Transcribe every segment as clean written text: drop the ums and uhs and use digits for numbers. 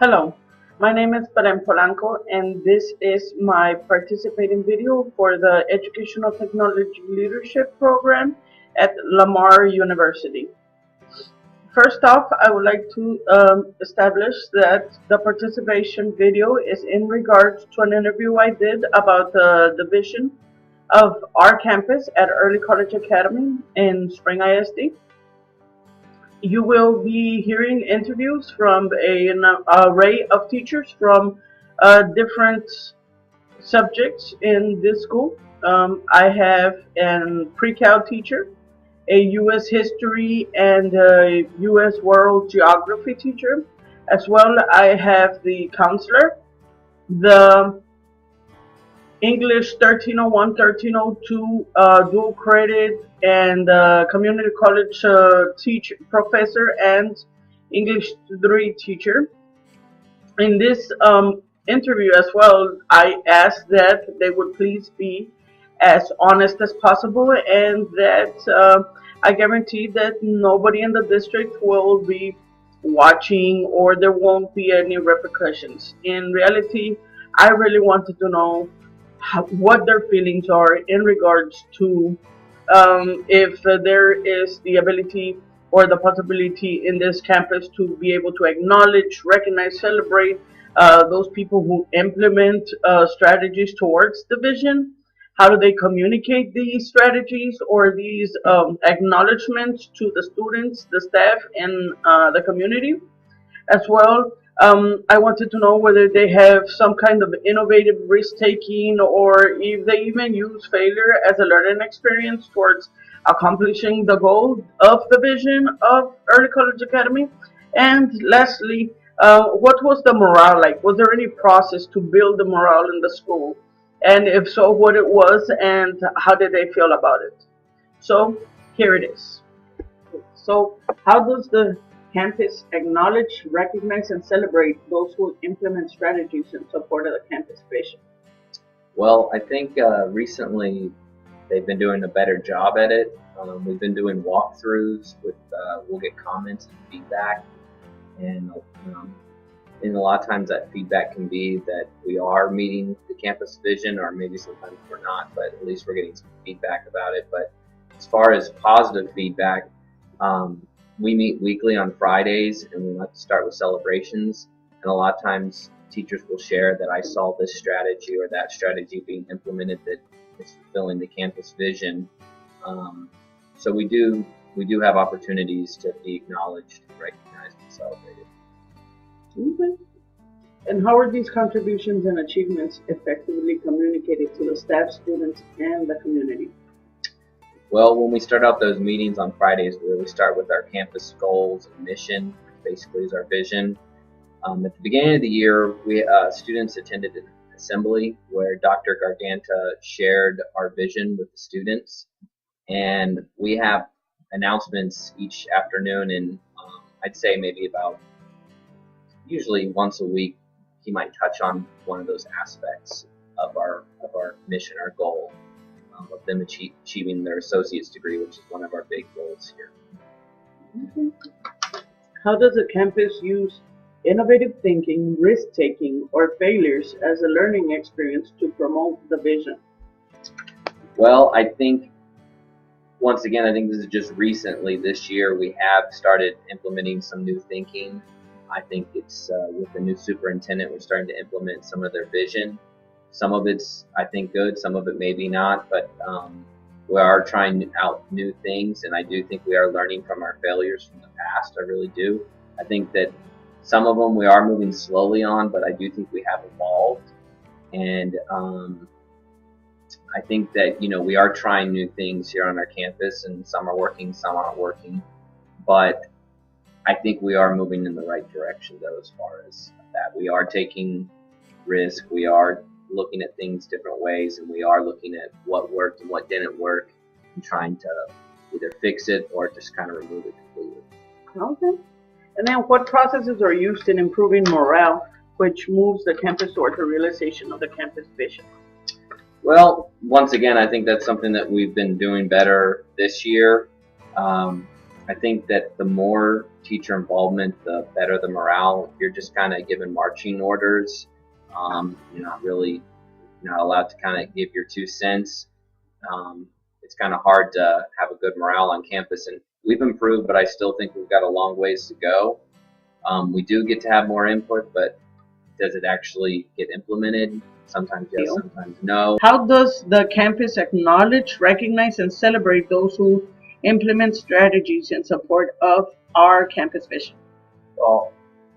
Hello, my name is Beren Polanco and this is my participating video for the Educational Technology Leadership Program at Lamar University. First off, I would like to establish that the participation video is in regards to an interview I did about the vision of our campus at Early College Academy in Spring ISD. You will be hearing interviews from an array of teachers from different subjects in this school. I have a pre-cal teacher, a U.S. history and a U.S. world geography teacher. As well, I have the counselor, the English 1301, 1302 dual credit and community college teacher, professor and English 3 teacher. In this interview as well, I asked that they would please be as honest as possible and that I guarantee that nobody in the district will be watching or there won't be any repercussions. In reality, I really wanted to know what their feelings are in regards to if there is the ability or the possibility in this campus to be able to acknowledge, recognize, celebrate those people who implement strategies towards the vision. How do they communicate these strategies or these acknowledgments to the students, the staff, and the community? As well, I wanted to know whether they have some kind of innovative risk-taking or if they even use failure as a learning experience towards accomplishing the goal of the vision of Early College Academy. And lastly, what was the morale like? Was there any process to build the morale in the school? And if so, what it was and how did they feel about it? So here it is. So how does the campus acknowledge, recognize, and celebrate those who implement strategies in support of the campus vision? Well, I think recently they've been doing a better job at it. We've been doing walkthroughs with, we'll get comments and feedback, and a lot of times that feedback can be that we are meeting the campus vision, or maybe sometimes we're not, but at least we're getting some feedback about it. But as far as positive feedback, we meet weekly on Fridays, and we like to start with celebrations. And a lot of times teachers will share that I saw this strategy or that strategy being implemented that is fulfilling the campus vision. So we do have opportunities to be acknowledged, recognized, and celebrated. Okay. And how are these contributions and achievements effectively communicated to the staff, students, and the community? Well, when we start out those meetings on Fridays, we really start with our campus goals and mission, which basically is our vision. At the beginning of the year, we students attended an assembly where Dr. Garganta shared our vision with the students, and we have announcements each afternoon, and I'd say maybe about usually once a week he might touch on one of those aspects of our mission, our goal. Of them achieving their associate's degree, which is one of our big goals here. How does a campus use innovative thinking, risk-taking, or failures as a learning experience to promote the vision? Well, I think, once again, I think this is just recently this year we have started implementing some new thinking. I think it's with the new superintendent, we're starting to implement some of their vision. Some of it's, I think, good. Some of it maybe not, but we are trying out new things, and I do think we are learning from our failures from the past. I really do. I think that some of them we are moving slowly on, but I do think we have evolved, and I think that we are trying new things here on our campus, and some are working, some aren't working, but I think we are moving in the right direction, though, as far as that. We are taking risk. We are looking at things different ways, and we are looking at what worked and what didn't work and trying to either fix it or just kind of remove it completely. Okay. And then what processes are used in improving morale, which moves the campus toward the realization of the campus vision? Well, once again, I think that's something that we've been doing better this year. I I think that the more teacher involvement, the better the morale. If you're just kind of given marching orders, you're not really not allowed to kind of give your 2 cents. Um, it's kind of hard to have a good morale on campus, and we've improved, but I still think we've got a long ways to go. We do get to have more input, but does it actually get implemented? Sometimes yes, sometimes no. How does the campus acknowledge, recognize, and celebrate those who implement strategies in support of our campus vision? Well,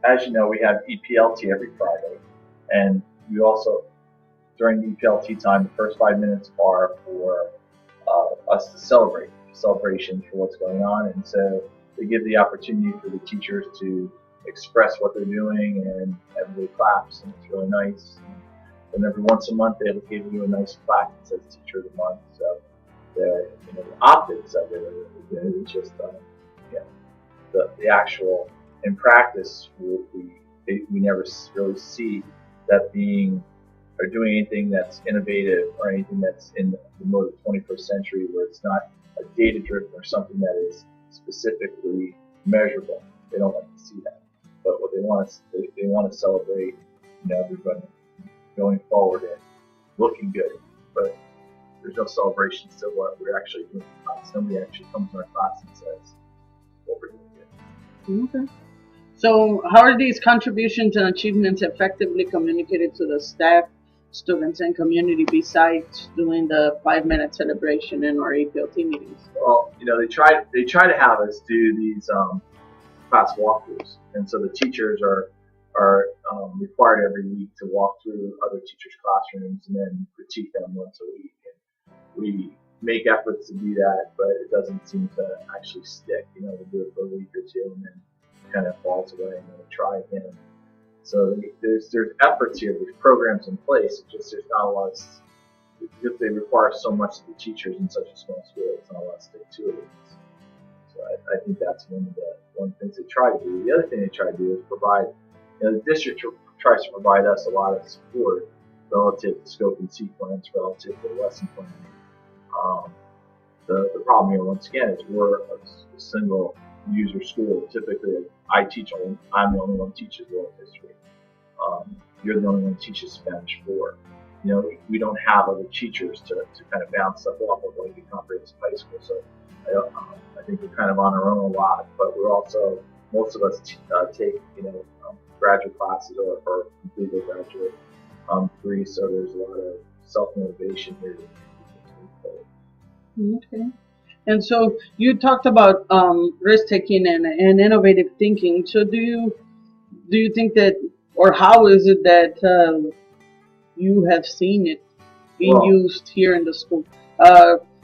as you know, we have EPLT every Friday, and we also, during the EPLT time, the first 5 minutes are for us to celebrate, celebration for what's going on, and so they give the opportunity for the teachers to express what they're doing, and everybody claps, and it's really nice. And every once a month, they'll give you a nice plaque that says Teacher of the Month. So the optics of it are good. It's just the actual in practice, we never really see that being or doing anything that's innovative or anything that's in the mode of 21st century where it's not a data driven or something that is specifically measurable. They don't like to see that. But what they want is they want to celebrate, everybody going forward and looking good. But there's no celebration to what we're actually doing in class. Somebody actually comes in our class and says what we're doing good. Okay. So how are these contributions and achievements effectively communicated to the staff, students, and community besides doing the 5-minute celebration in our EPLT meetings? Well, they try to have us do these class walkthroughs, and so the teachers are required every week to walk through other teachers' classrooms and then critique them once a week. And we make efforts to do that, but it doesn't seem to actually stick. We'll do it for a week or two, and then it kind of falls away, and then we try again. So there's efforts here, there's programs in place. It's just there's not a lot of, because they require so much of the teachers in such a small school. It's not a lot to stick to it. So I think that's one of the things they try to do. The other thing they try to do is provide. The district tries to provide us a lot of support relative to scope and sequence, relative to lesson planning. The problem here, once again, is we're a single user school. Typically, I'm the only one who teaches world history. You're the only one who teaches Spanish 4. We don't have other teachers to kind of bounce stuff off of going to comprehensive high school. So I think we're kind of on our own a lot, but we're also, most of us take, graduate classes or complete their graduate degrees, so there's a lot of self-motivation here. Okay. And so you talked about risk-taking and innovative thinking. So do you think that, or how is it that you have seen it being used here in the school?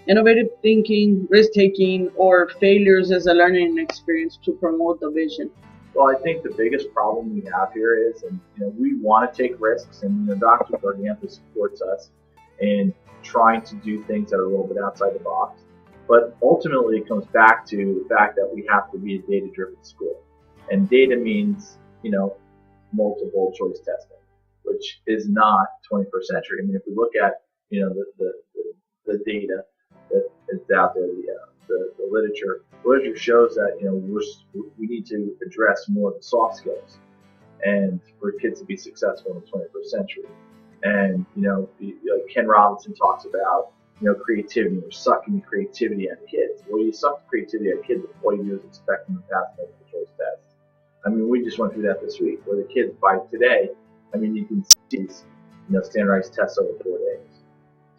Innovative thinking, risk-taking, or failures as a learning experience to promote the vision? Well, I think the biggest problem we have here is, and we want to take risks, and Dr. Garganta supports us in trying to do things that are a little bit outside the box. But ultimately, it comes back to the fact that we have to be a data-driven school, and data means multiple choice testing, which is not 21st century. I mean, if we look at the data that is out there, the literature shows that we need to address more of the soft skills, and for kids to be successful in the 21st century. And like Ken Robinson talks about creativity, or sucking the creativity out of kids. Well, you suck the creativity out of kids, all you do is expect them to pass multiple choice tests. I mean, we just went through that this week, where the kids by today, you can see these standardized tests over 4 days.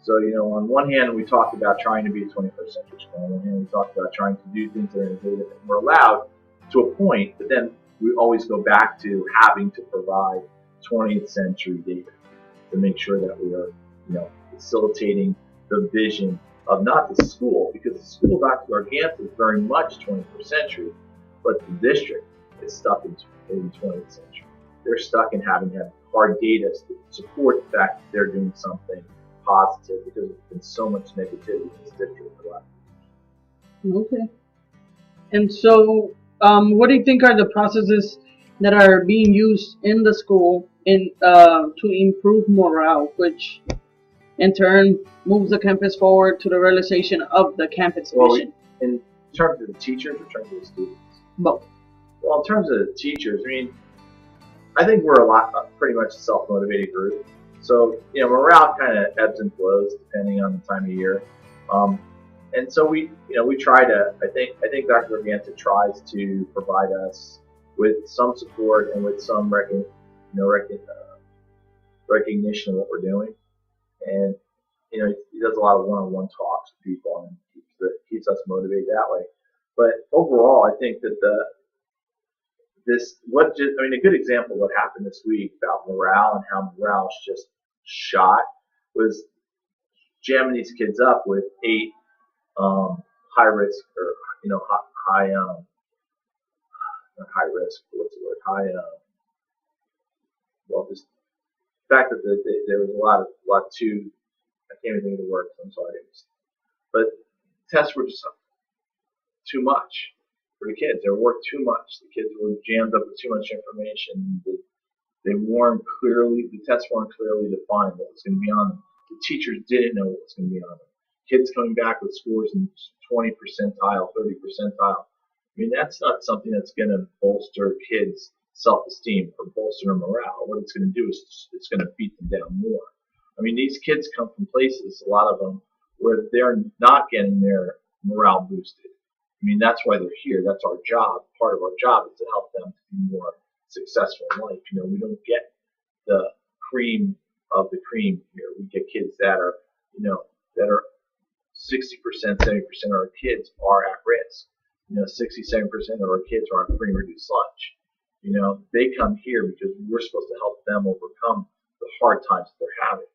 So, on one hand, we talked about trying to be a 21st century school. On one hand, we talked about trying to do things that are innovative, and we're allowed to a point, but then we always go back to having to provide 20th century data to make sure that we are, facilitating the vision of not the school, because the school, Dr. Garganta, is very much 21st century, but the district is stuck in 20th century. They're stuck in having to have hard data to support the fact that they're doing something positive, because there's been so much negativity in this district for the last years. Okay. And so, what do you think are the processes that are being used in the school to improve morale, which in turn moves the campus forward to the realization of the campus vision? In terms of the teachers or in terms of the students? Both. Well, in terms of the teachers, I mean, I think we're pretty much a self-motivated group. So, morale kind of ebbs and flows depending on the time of year. And so we try to, I think Dr. Organta tries to provide us with some support and with some recognition of what we're doing. And, he does a lot of one-on-one talks with people and keeps us motivated that way. But overall, I think that a good example of what happened this week about morale and how morale is just shot was jamming these kids up with 8 high risk or high not high risk, what's the word, just the fact that there was a lot too, I can't even think of the word, I'm sorry, but tests were just too much for the kids. They were worth too much. The kids were jammed up with too much information. The tests weren't clearly defined what was going to be on them. The teachers didn't know what was going to be on them. Kids coming back with scores in 20 percentile, 30 percentile. I mean, that's not something that's going to bolster kids' self-esteem or bolster their morale. What it's going to do is it's going to beat them down more. I mean, these kids come from places, a lot of them, where they're not getting their morale boosted. I mean, that's why they're here. That's our job. Part of our job is to help them to be more successful in life. We don't get the cream of the cream here. We get kids that are, that are 60%, 70% of our kids are at risk. 67% of our kids are on free and reduced lunch. They come here because we're supposed to help them overcome the hard times that they're having.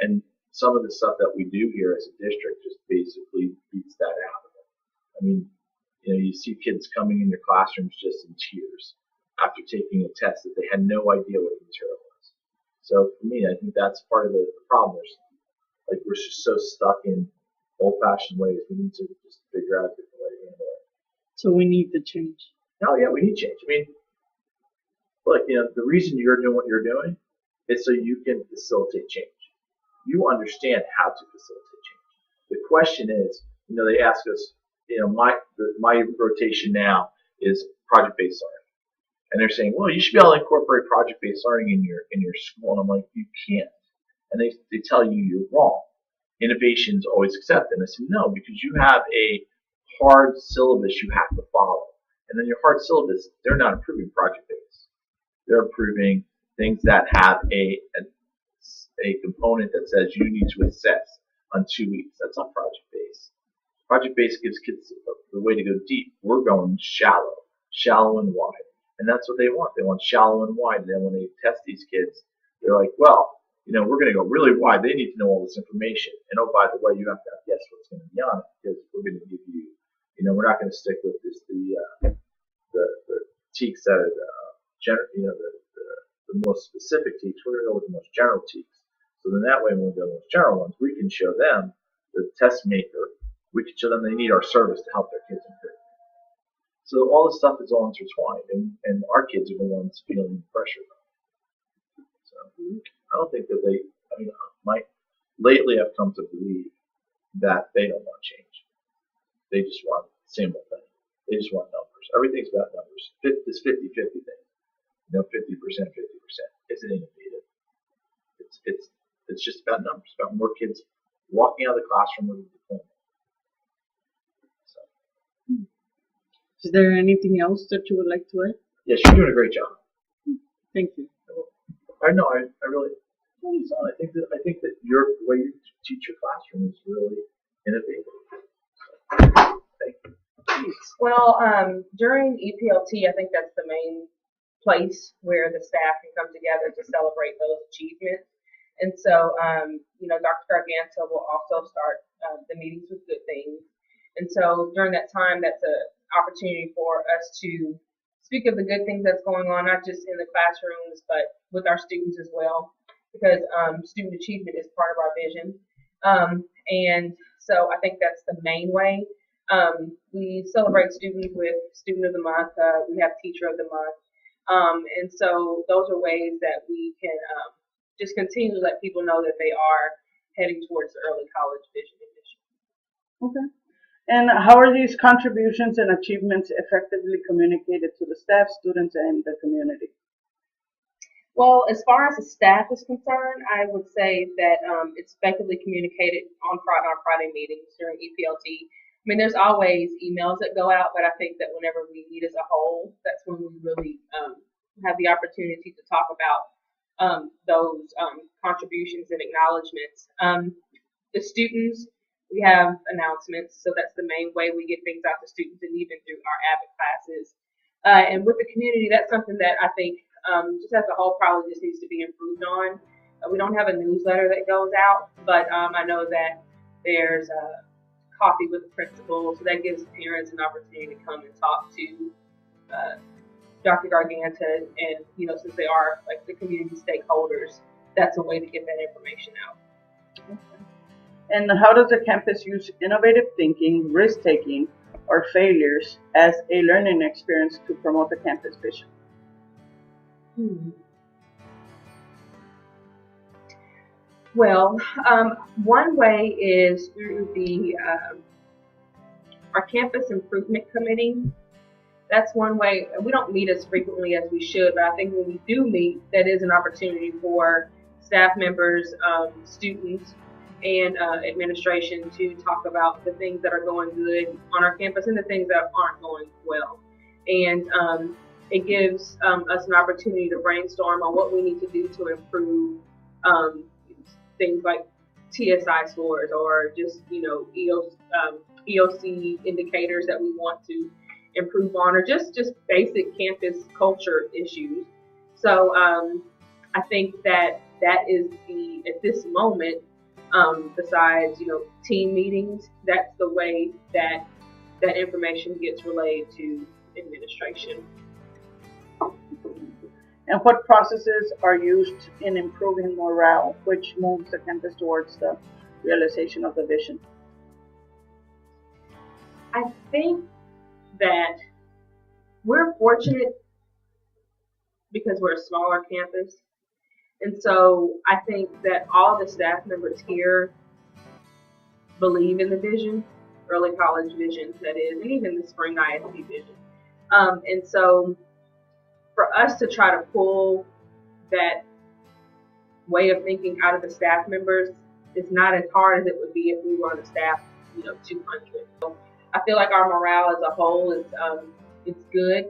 And some of the stuff that we do here as a district just basically beats that out of them. I mean, you see kids coming in your classrooms just in tears after taking a test that they had no idea what the material was. So for me, I think that's part of the problem. We're just so stuck in old-fashioned ways. We need to just figure out a different way to handle it. So we need to change. Oh yeah, we need change. I mean, look, the reason you're doing what you're doing is so you can facilitate change. You understand how to facilitate change. The question is, they ask us, my rotation now is project-based learning, and they're saying, well, you should be able to incorporate project-based learning in your school, and I'm like, you can't, and they tell you you're wrong. Innovation is always accepted, and I said no, because you have a hard syllabus you have to follow, and then your hard syllabus, they're not approving project-based. They're approving things that have a component that says you need to assess on 2 weeks. That's not project-based. Project-based gives kids the way to go deep. We're going shallow and wide. And that's what they want. They want shallow and wide. And then when they test these kids, they're like, well, we're going to go really wide. They need to know all this information. And oh, by the way, you have to guess what's going to be on it because we're going to give you, we're not going to stick with the teaks that are the most specific teaks. We're going to go with the most general teaks. So then that way, when we go with the most general ones, we can show them, the test maker, we can show them they need our service to help their kids improve. So all this stuff is all intertwined, and our kids are the ones feeling the pressure. So I don't think that lately I've come to believe that they don't want change. They just want the same old thing. They just want numbers. Everything's about numbers. This 50-50 thing. 50%, 50%. Isn't innovative. It's just about numbers. It's about more kids walking out of the classroom with a diploma. So. Is there anything else that you would like to add? Yes, you're doing a great job. Thank you. I know. I really. I think that the way you teach your classroom is really innovative. Thank you. Well, during EPLT, I think that's the main place where the staff can come together to celebrate those achievements. And so, Dr. Garganta will also start the meetings with good things. And so during that time, that's an opportunity for us to speak of the good things that's going on, not just in the classrooms, but with our students as well, because student achievement is part of our vision. And so I think that's the main way. We celebrate students with Student of the Month. We have Teacher of the Month. And so those are ways that we can just continue to let people know that they are heading towards the early college vision and mission. Okay. And how are these contributions and achievements effectively communicated to the staff, students, and the community? Well, as far as the staff is concerned, I would say that it's effectively communicated on Friday meetings during EPLT. I mean, there's always emails that go out, but I think that whenever we meet as a whole, that's when we really have the opportunity to talk about those contributions and acknowledgments. The students, we have announcements, so that's the main way we get things out to students, and even through our AVID classes. And with the community, that's something that I think just as a whole probably just needs to be improved on. We don't have a newsletter that goes out, but I know that there's coffee with the principal, so that gives parents an opportunity to come and talk to Dr. Garganta, and since they are like the community stakeholders, that's a way to get that information out. And how does the campus use innovative thinking, risk-taking, or failures as a learning experience to promote the campus vision? Well, one way is through our campus improvement committee. That's one way. We don't meet as frequently as we should, but I think when we do meet, that is an opportunity for staff members, students, and administration to talk about the things that are going good on our campus and the things that aren't going well. And it gives us an opportunity to brainstorm on what we need to do to improve things like TSI scores, or just EOC indicators that we want to improve on, or just basic campus culture issues. So I think that is at this moment, besides team meetings, that's the way that information gets relayed to administration. And what processes are used in improving morale, which moves the campus towards the realization of the vision? I think that we're fortunate because we're a smaller campus. And so I think that all the staff members here believe in the vision, early college vision, that is, and even the spring ISD vision. And so for us to try to pull that way of thinking out of the staff members is not as hard as it would be if we were on a staff, 200. So I feel like our morale as a whole is it's good.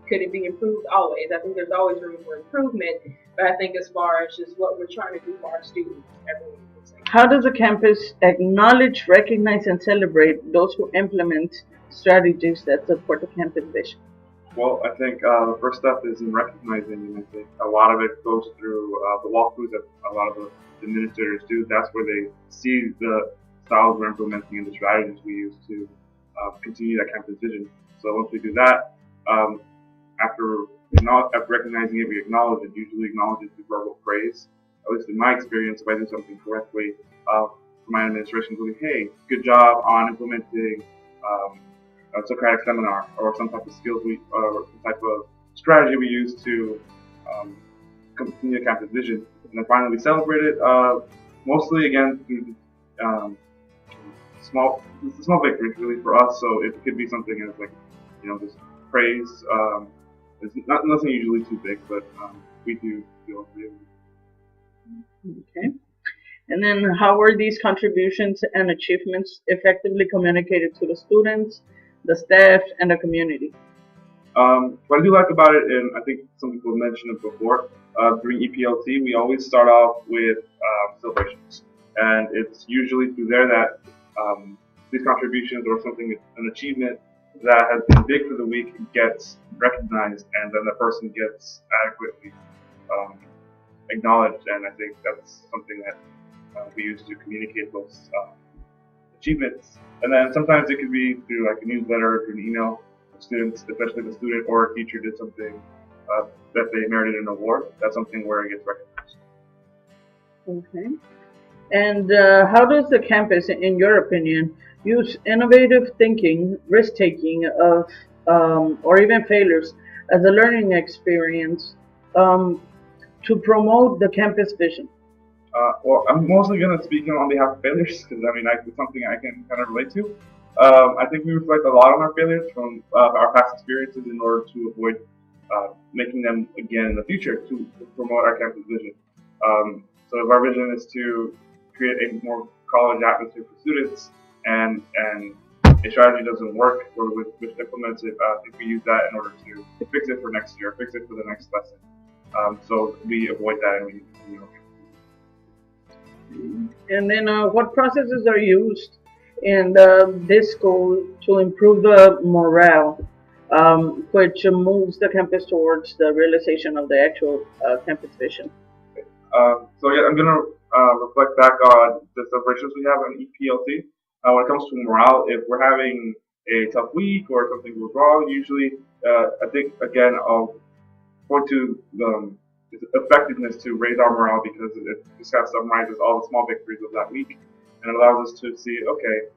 Could it be improved? Always. I think there's always room for improvement, but I think as far as just what we're trying to do for our students, everyone can say. How does the campus acknowledge, recognize, and celebrate those who implement strategies that support the campus vision? Well, I think the first step is in recognizing, and I think a lot of it goes through the walkthroughs that a lot of the administrators do. That's where they see the styles we're implementing and the strategies we use to continue that campus vision. So once we do that, after recognizing it, we acknowledge it. Usually acknowledge it through verbal praise. At least in my experience, if I do something correctly, my administration will be, hey, good job on implementing a Socratic seminar, or some type of skills or some type of strategy we use to continue the campus vision. And then finally we celebrate it, mostly again through small victories really for us. So it could be something as like, just praise. It's nothing usually too big, but we do feel really. Okay. And then how were these contributions and achievements effectively communicated to the students, the staff, and the community? What I do like about it, and I think some people mentioned it before, during EPLT, we always start off with celebrations. And it's usually through there that these contributions or something, an achievement that has been big for the week, gets recognized, and then the person gets adequately acknowledged. And I think that's something that we use to communicate those achievements. And then sometimes it could be through like a newsletter or through an email. Students, especially if a student or a teacher did something that they merited an award, that's something where it gets recognized. Okay. And how does the campus, in your opinion, use innovative thinking, risk-taking of, or even failures as a learning experience to promote the campus vision? Well, I'm mostly going to speak on behalf of failures because it's something I can kind of relate to. I think we reflect a lot on our failures from our past experiences in order to avoid making them again in the future to promote our campus vision. So if our vision is to create a more college atmosphere for students and a strategy doesn't work or which implements it, I think we use that in order to fix it for next year, fix it for the next lesson. So we avoid that and we And then what processes are used in this school to improve the morale, which moves the campus towards the realization of the actual campus vision? So yeah, I'm gonna reflect back on the celebrations we have on EPLT. When it comes to morale, if we're having a tough week or something goes wrong, usually I think again I'll point to its effectiveness to raise our morale because it just kind of summarizes all the small victories of that week and it allows us to see, okay,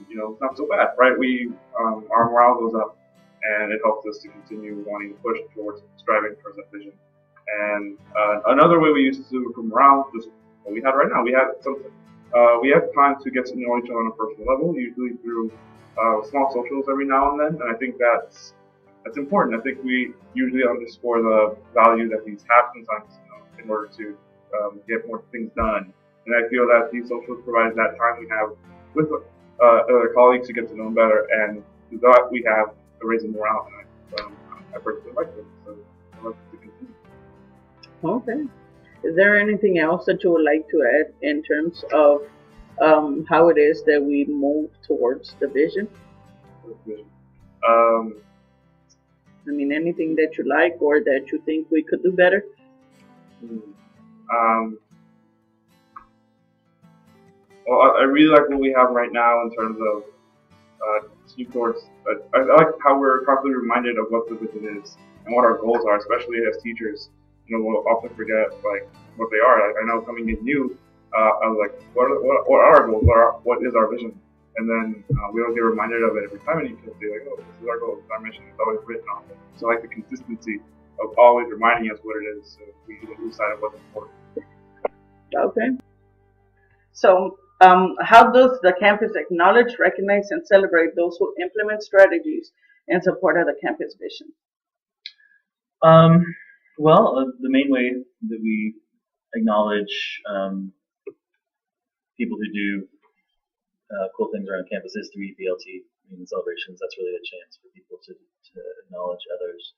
it's not so bad, right? Our morale goes up and it helps us to continue wanting to push towards striving towards that vision. And another way we use to improve morale, just what we had right now, we have time to get to know each other on a personal level, usually through small socials every now and then, and I think that's important. I think we usually underscore the value that these have sometimes, in order to get more things done. And I feel that these socials provide that time we have with other colleagues to get to know them better, and through that we have a raising morale. And I personally like them, so I like to continue. Okay. Is there anything else that you would like to add in terms of how it is that we move towards the vision? Um, I mean, anything that you like or that you think we could do better? Well, I really like what we have right now in terms of team towards. I like how we're constantly reminded of what the vision is and what our goals are, especially as teachers. We'll often forget like what they are. I know coming in new, I was like, what are our goals? What is our vision? And then we don't get reminded of it every time, and you can say like, oh, this is our goal, this is our mission. It's always written on it. So I like the consistency of always reminding us what it is, so we don't lose sight of what's important. Okay. So, how does the campus acknowledge, recognize, and celebrate those who implement strategies in support of the campus vision? Well, the main way that we acknowledge people who do cool things around campus is through EPLT celebrations. That's really a chance for people to acknowledge others.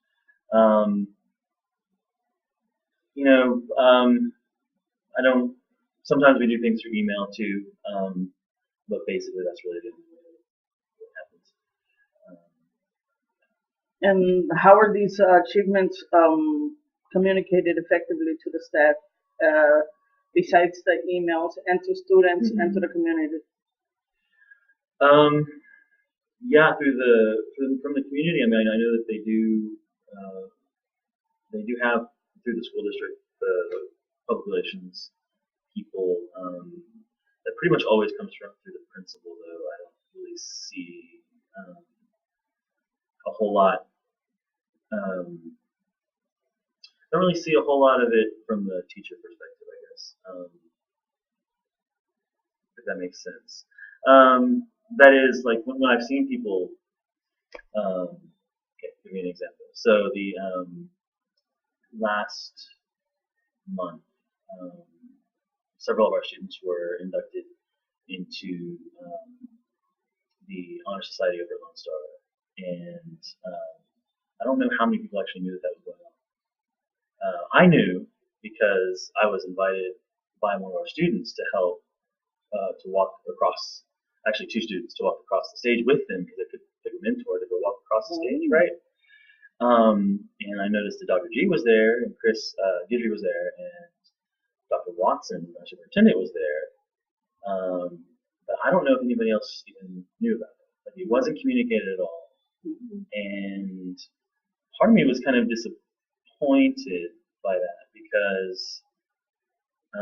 I don't. Sometimes we do things through email too, but basically that's really what happens. And how are these achievements communicated effectively to the staff, besides the emails, and to students and to the community? Yeah, from the community. I mean, I know that they do have through the school district the public relations people. That pretty much always comes through the principal, though. I don't really see a whole lot. Don't really see a whole lot of it from the teacher perspective, I guess. If that makes sense. That is like when I've seen people. Okay, give me an example. So the last month, several of our students were inducted into the Honor Society over at Lone Star, and I don't know how many people actually knew that was going on. I knew because I was invited by one of our students to help to walk across, actually two students to walk across the stage with them because they could pick a mentor to go walk across the stage, right? And I noticed that Dr. G was there, and Chris Guidry was there, and Dr. Watson, our superintendent, was there. But I don't know if anybody else even knew about it. Like, it wasn't communicated at all. And part of me was kind of disappointed by that because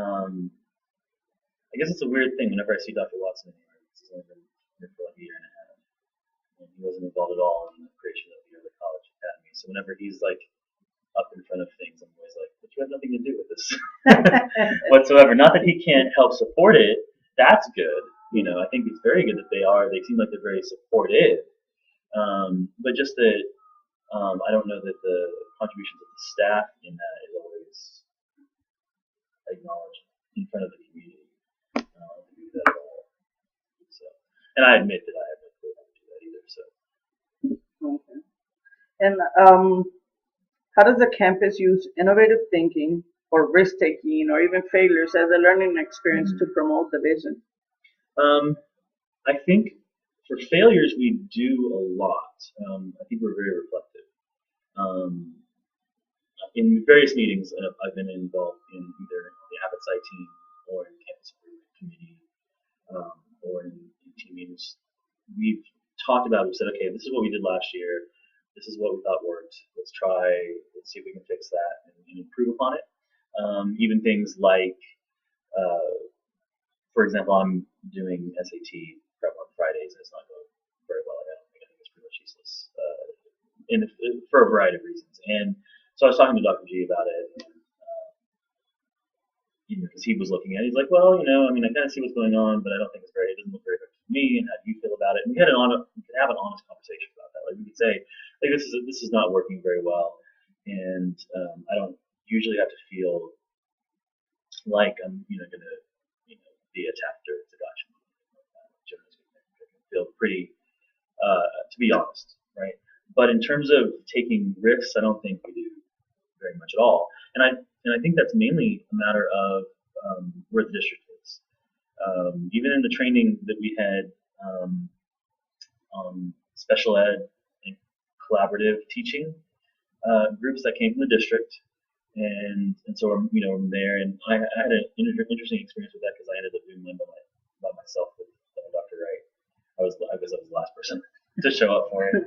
I guess it's a weird thing whenever I see Dr. Watson anywhere. He's only been here for like a year and a half. And he wasn't involved at all in the creation of the college academy. So whenever he's like up in front of things, I'm always like, but you have nothing to do with this whatsoever. Not that he can't help support it. That's good. I think it's very good that they seem like they're very supportive. But just that, I don't know that the contributions of the staff in that is always acknowledged in front of the community. To do that at all. So, and I admit that I have no clue how to do that either. So. Okay. And how does the campus use innovative thinking or risk taking or even failures as a learning experience to promote the vision? I think for failures we do a lot. I think we're very reflective. In various meetings I've been involved in either the Abbott site team or in campus improvement committee or in team meetings. We've we've said, okay, this is what we did last year. This is what we thought worked. Let's see if we can fix that and improve upon it. Even things like, for example, I'm doing SAT prep on Fridays and it's not going very well. I think it's pretty much useless for a variety of reasons. And so I was talking to Dr. G about it, and, because he was looking at it, he's like, well, I kind of see what's going on, but I don't think it doesn't look very good for me, and how do you feel about it? And we could have an honest conversation about that. Like we could say, like, this is not working very well, and I don't usually have to feel like I'm, going to, be attacked or it's a gotcha. Generally speaking, I can feel pretty, to be honest, right? But in terms of taking risks, I don't think we do very much at all. And I think that's mainly a matter of where the district is. Even in the training that we had on special ed and collaborative teaching groups that came from the district, and so I'm there, and I had an interesting experience with that because I ended up doing mine by myself with Dr. Wright. I was the last person to show up for it.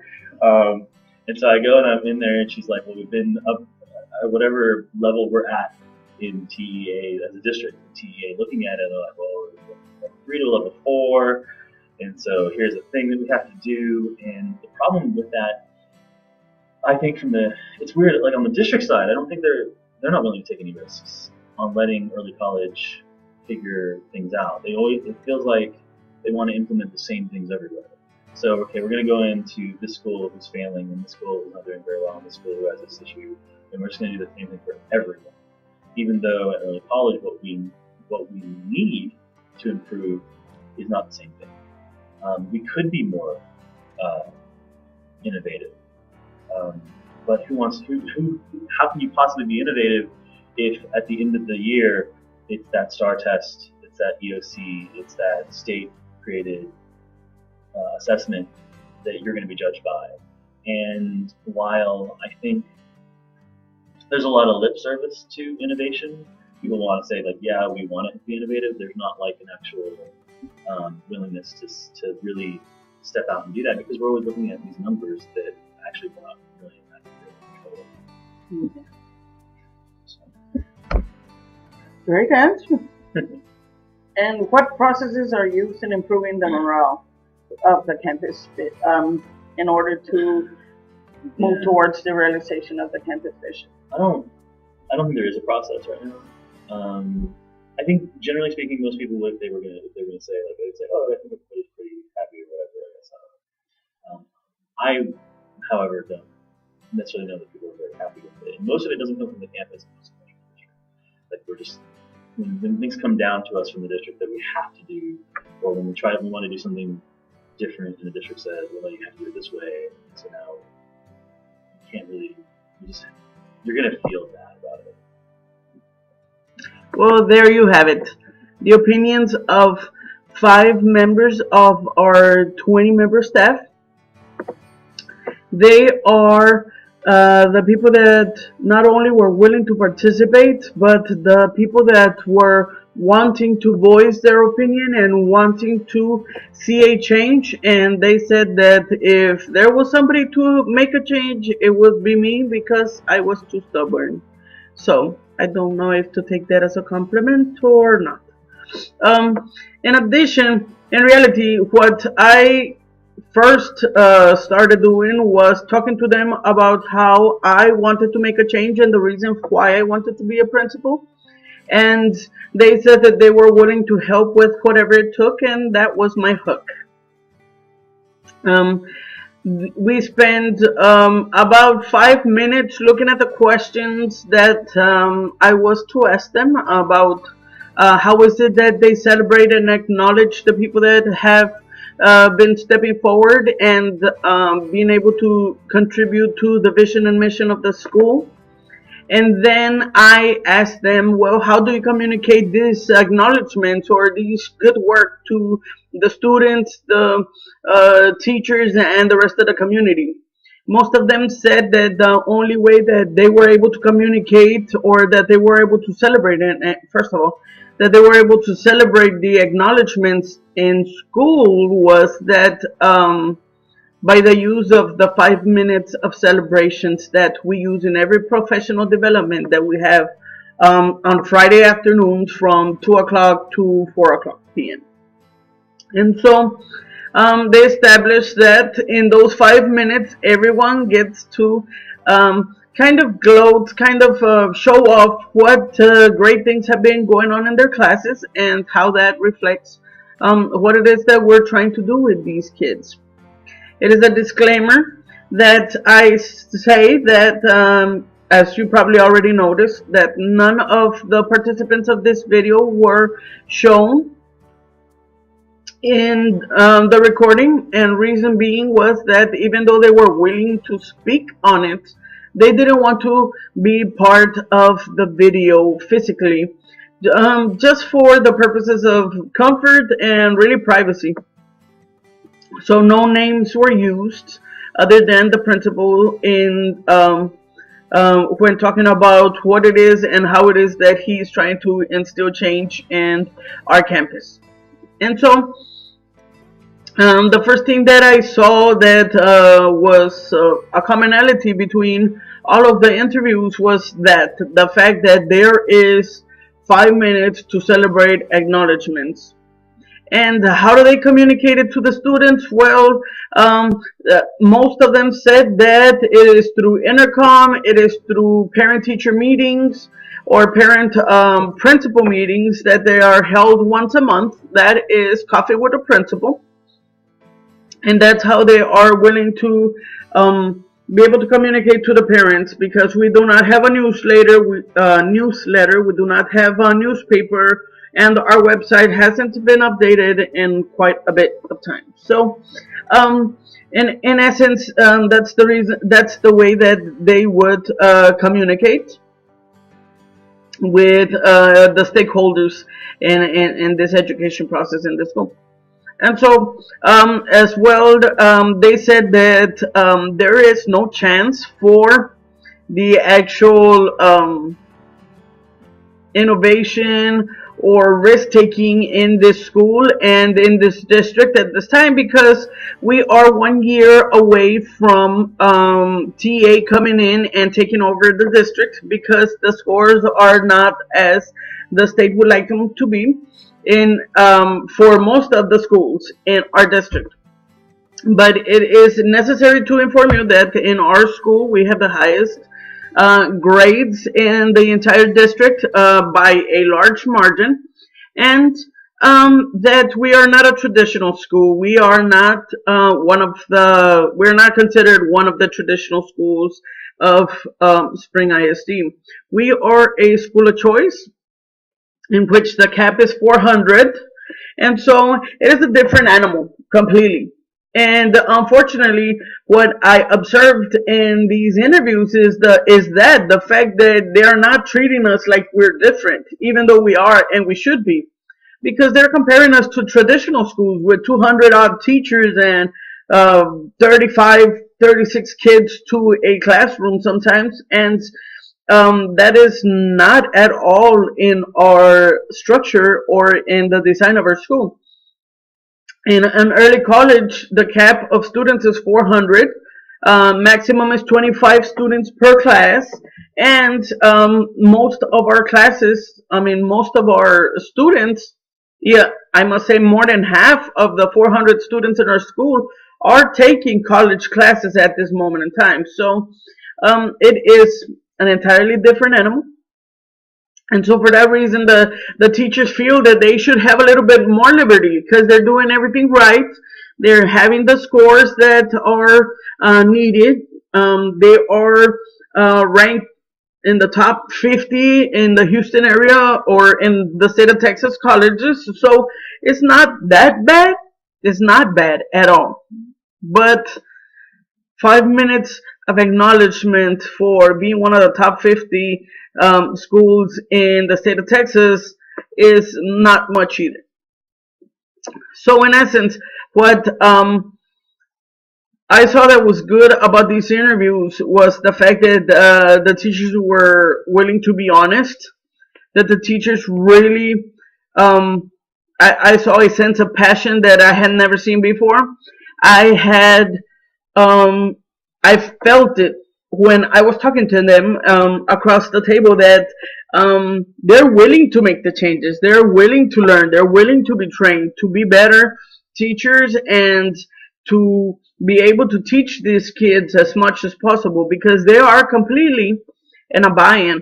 And so I go and I'm in there, and she's like, well, we've been up at whatever level we're at in TEA as a district. TEA looking at it, they're like, well, level 3 to level 4, and so here's a thing that we have to do. And the problem with that, I think it's weird, like on the district side, I don't think they're not willing to take any risks on letting early college figure things out. It feels like they want to implement the same things everywhere. So, okay, we're going to go into this school who's failing, and this school is not doing very well, and this school who has this issue, and we're just going to do the same thing for everyone. Even though at early college, what we need to improve is not the same thing. We could be more innovative, but how can you possibly be innovative if at the end of the year it's that STAR test, it's that EOC, it's that state-created assessment that you're going to be judged by? And while I think there's a lot of lip service to innovation, people want to say, like, yeah, we want it to be innovative. There's not like an actual willingness to really step out and do that, because we're always looking at these numbers that actually we're not really in that control. So. Very good. And what processes are used in improving the morale of the campus in order to move towards the realization of the campus vision? I don't think there is a process right now. I think generally speaking, most people if they were gonna say, like, they'd say, oh, I think everybody's pretty happy or whatever. I guess however, don't necessarily know that people are very happy with it. And most of it doesn't come from the campus. Like, we're just when things come down to us from the district that we have to do, or when we want to do something different, and the district says, well, you have to do it this way. So now you can't really. You're gonna feel bad about it. Well, there you have it. The opinions of 5 members of our 20-member staff. They are the people that not only were willing to participate, but the people that were wanting to voice their opinion and wanting to see a change. And they said that if there was somebody to make a change, it would be me, because I was too stubborn. So I don't know if to take that as a compliment or not. In addition, in reality, what I first started doing was talking to them about how I wanted to make a change and the reason why I wanted to be a principal. and they said that they were willing to help with whatever it took, and that was my hook. Um, we spent about 5 minutes looking at the questions that I was to ask them about how is it that they celebrate and acknowledge the people that have been stepping forward and being able to contribute to the vision and mission of the school. And then I asked them, well, how do you communicate these acknowledgments or these good work to the students, the teachers, and the rest of the community? Most of them said that the only way that they were able to communicate or that they were able to celebrate, and first of all, that they were able to celebrate the acknowledgments in school was that by the use of the 5 minutes of celebrations that we use in every professional development that we have on Friday afternoons from 2 o'clock to 4 o'clock p.m. And so they established that in those 5 minutes, everyone gets to kind of gloat, kind of show off what great things have been going on in their classes and how that reflects what it is that we're trying to do with these kids. It is a disclaimer that I say that, as you probably already noticed, that none of the participants of this video were shown in the recording, and reason being was that even though they were willing to speak on it, they didn't want to be part of the video physically, just for the purposes of comfort and really privacy. So no names were used other than the principal in when talking about what it is and how it is that he's trying to instill change in our campus. And so the first thing that I saw that was a commonality between all of the interviews was that the fact that there is 5 minutes to celebrate acknowledgments. And how do they communicate it to the students? Well, most of them said that it is through intercom, it is through parent-teacher meetings or parent-principal meetings that they are held once a month. That is Coffee with the Principal. And that's how they are willing to be able to communicate to the parents, because we do not have a newsletter, we do not have a newspaper, and our website hasn't been updated in quite a bit of time. So, in essence, that's the reason. That's the way that they would communicate with the stakeholders in this education process in the school. And so, as well, they said that there is no chance for the actual innovation or risk taking in this school and in this district at this time, because we are 1 year away from TA coming in and taking over the district, because the scores are not as the state would like them to be in for most of the schools in our district. But it is necessary to inform you that in our school we have the highest grades in the entire district by a large margin, and that we are not a traditional school. We are not we're not considered one of the traditional schools of Spring ISD. We are a school of choice in which the cap is 400, and so it is a different animal completely. And unfortunately, what I observed in these interviews is that the fact that they are not treating us like we're different, even though we are and we should be, because they're comparing us to traditional schools with 200 odd teachers and 35, 36 kids to a classroom sometimes, and that is not at all in our structure or in the design of our school. In an early college, the cap of students is 400. Maximum is 25 students per class, and most of our classes, most of our students, yeah, I must say more than half of the 400 students in our school are taking college classes at this moment in time. So it is an entirely different animal. And so for that reason, the teachers feel that they should have a little bit more liberty because they're doing everything right. They're having the scores that are needed. They are ranked in the top 50 in the Houston area or in the state of Texas colleges. So it's not that bad. It's not bad at all. But 5 minutes of acknowledgement for being one of the top 50 schools in the state of Texas is not much either. So in essence, what I saw that was good about these interviews was the fact that the teachers were willing to be honest, that the teachers really, um, I saw a sense of passion that I had never seen before. I had, um, I felt it when I was talking to them across the table that they're willing to make the changes, they're willing to learn, they're willing to be trained to be better teachers and to be able to teach these kids as much as possible because they are completely in a buy-in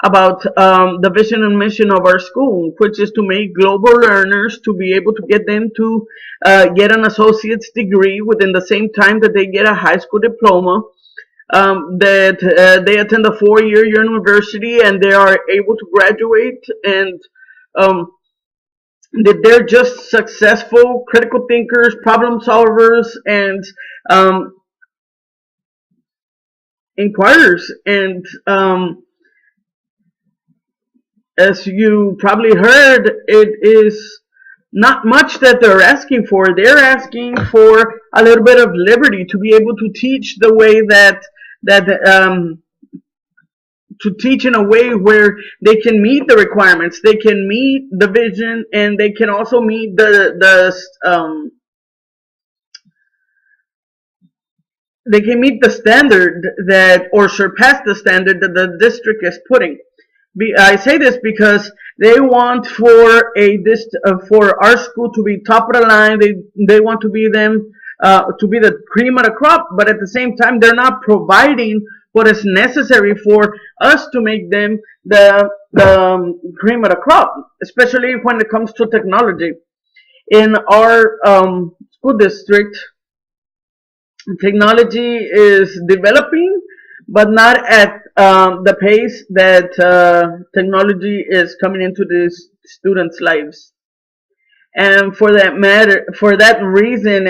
about the vision and mission of our school, which is to make global learners to be able to get them to get an associate's degree within the same time that they get a high school diploma, that they attend a 4-year university and they are able to graduate and um, that they're just successful critical thinkers, problem solvers, and um, inquirers. And as you probably heard, it is not much that they're asking for. They're asking for a little bit of liberty to be able to teach the way that to teach in a way where they can meet the requirements, they can meet the vision, and they can also meet they can meet the standard that or surpass the standard that the district is putting. I say this because they want for our school to be top of the line. They want to be them to be the cream of the crop, but at the same time they're not providing what is necessary for us to make them the cream of the crop, especially when it comes to technology. In our school district, technology is developing, but not at the pace that technology is coming into the students' lives. And for that reason,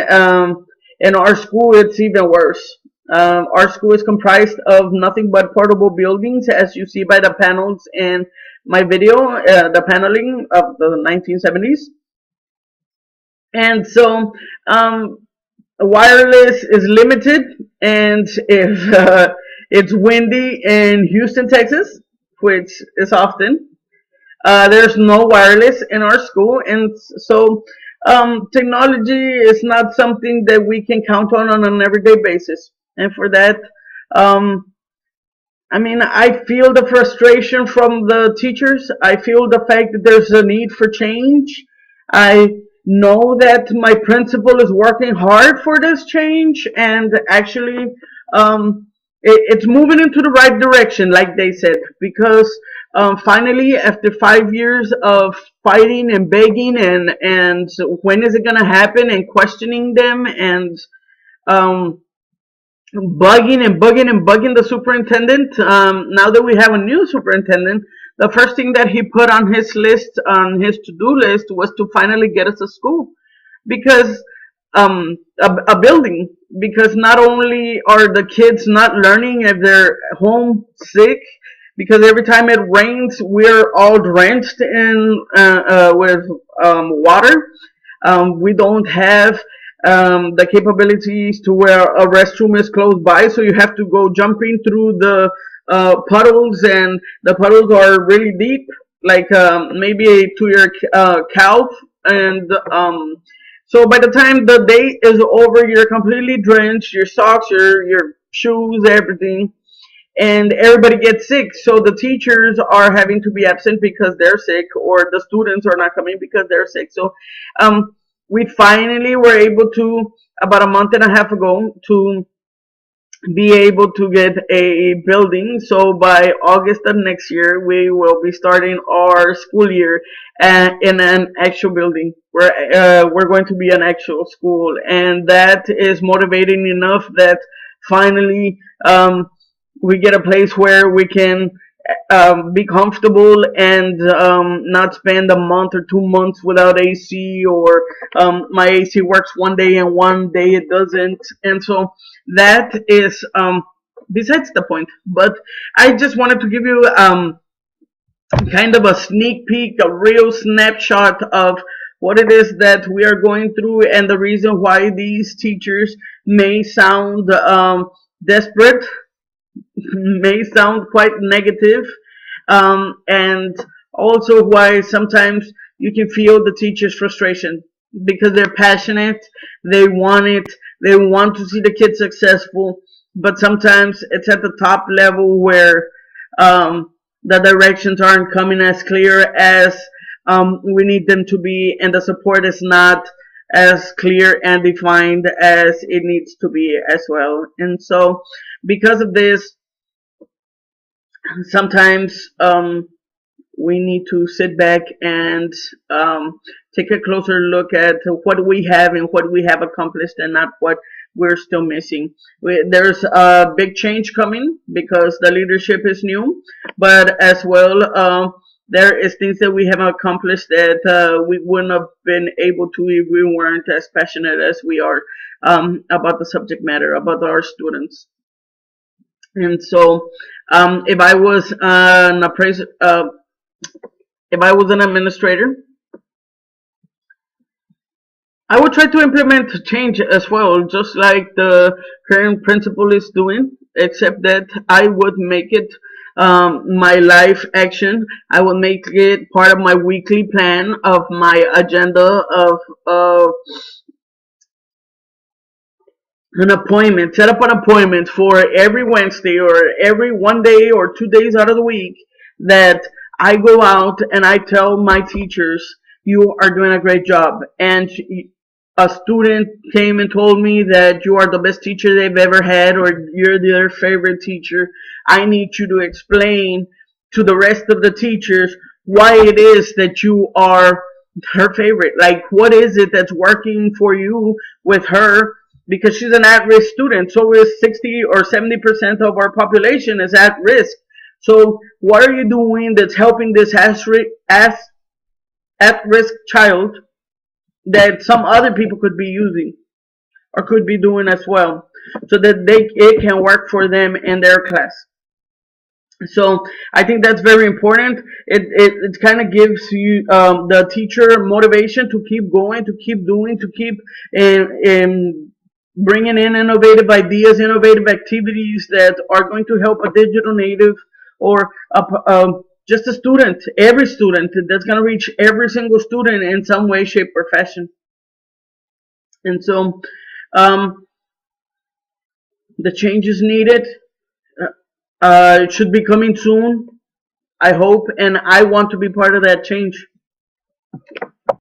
in our school, it's even worse. Our school is comprised of nothing but portable buildings, as you see by the panels in my video, the paneling of the 1970s. And so, wireless is limited, and if it's windy in Houston, Texas, which is often, there's no wireless in our school, and so technology is not something that we can count on an everyday basis. And for that, um, I mean, I feel the frustration from the teachers. I feel the fact that there's a need for change. I know that my principal is working hard for this change, and actually, it's moving into the right direction, like they said, because finally, after 5 years of fighting and begging and when is it going to happen and questioning them and um, bugging and bugging and bugging the superintendent. Now that we have a new superintendent, the first thing that he put on his list, on his to-do list, was to finally get us a school, because a building. Because not only are the kids not learning if they're home sick, because every time it rains, we're all drenched in with water. We don't have the capabilities to where a restroom is close by, so you have to go jumping through the puddles, and the puddles are really deep, like maybe to your calf, and so by the time the day is over, you're completely drenched, your socks, your shoes, everything, and everybody gets sick. So the teachers are having to be absent because they're sick, or the students are not coming because they're sick. So we finally were able to, about a month and a half ago, to be able to get a building. So by August of next year, we will be starting our school year in an actual building. We're going to be an actual school, and that is motivating enough that finally we get a place where we can be comfortable and not spend a month or 2 months without AC, or my AC works one day and one day it doesn't. And so that is besides the point. But I just wanted to give you kind of a sneak peek, a real snapshot of what it is that we are going through and the reason why these teachers may sound desperate, may sound quite negative, and also why sometimes you can feel the teacher's frustration because they're passionate, they want it, they want to see the kids successful, but sometimes it's at the top level where the directions aren't coming as clear as we need them to be, and the support is not as clear and defined as it needs to be as well. And so, because of this, sometimes we need to sit back and take a closer look at what we have and what we have accomplished and not what we're still missing. There's a big change coming because the leadership is new, but as well, there is things that we have accomplished that we wouldn't have been able to if we weren't as passionate as we are about the subject matter, about our students. And so, if I was if I was an administrator, I would try to implement change as well, just like the current principal is doing, except that I would make it my life action. I would make it part of my weekly plan of my agenda of an appointment, set up an appointment for every Wednesday or every one day or 2 days out of the week that I go out and I tell my teachers, you are doing a great job. And a student came and told me that you are the best teacher they've ever had, or you're their favorite teacher. I need you to explain to the rest of the teachers why it is that you are her favorite. Like, what is it that's working for you with her? Because she's an at-risk student. So is 60 or 70% of our population is at risk. So what are you doing that's helping this at-risk child that some other people could be using or could be doing as well, so that it can work for them in their class? So I think that's very important. It kind of gives you the teacher motivation to keep going, to keep doing, to keep bringing in innovative ideas, innovative activities that are going to help a digital native or just a student, every student, that's going to reach every single student in some way, shape, or fashion. And so the change is needed. It should be coming soon, I hope, and I want to be part of that change.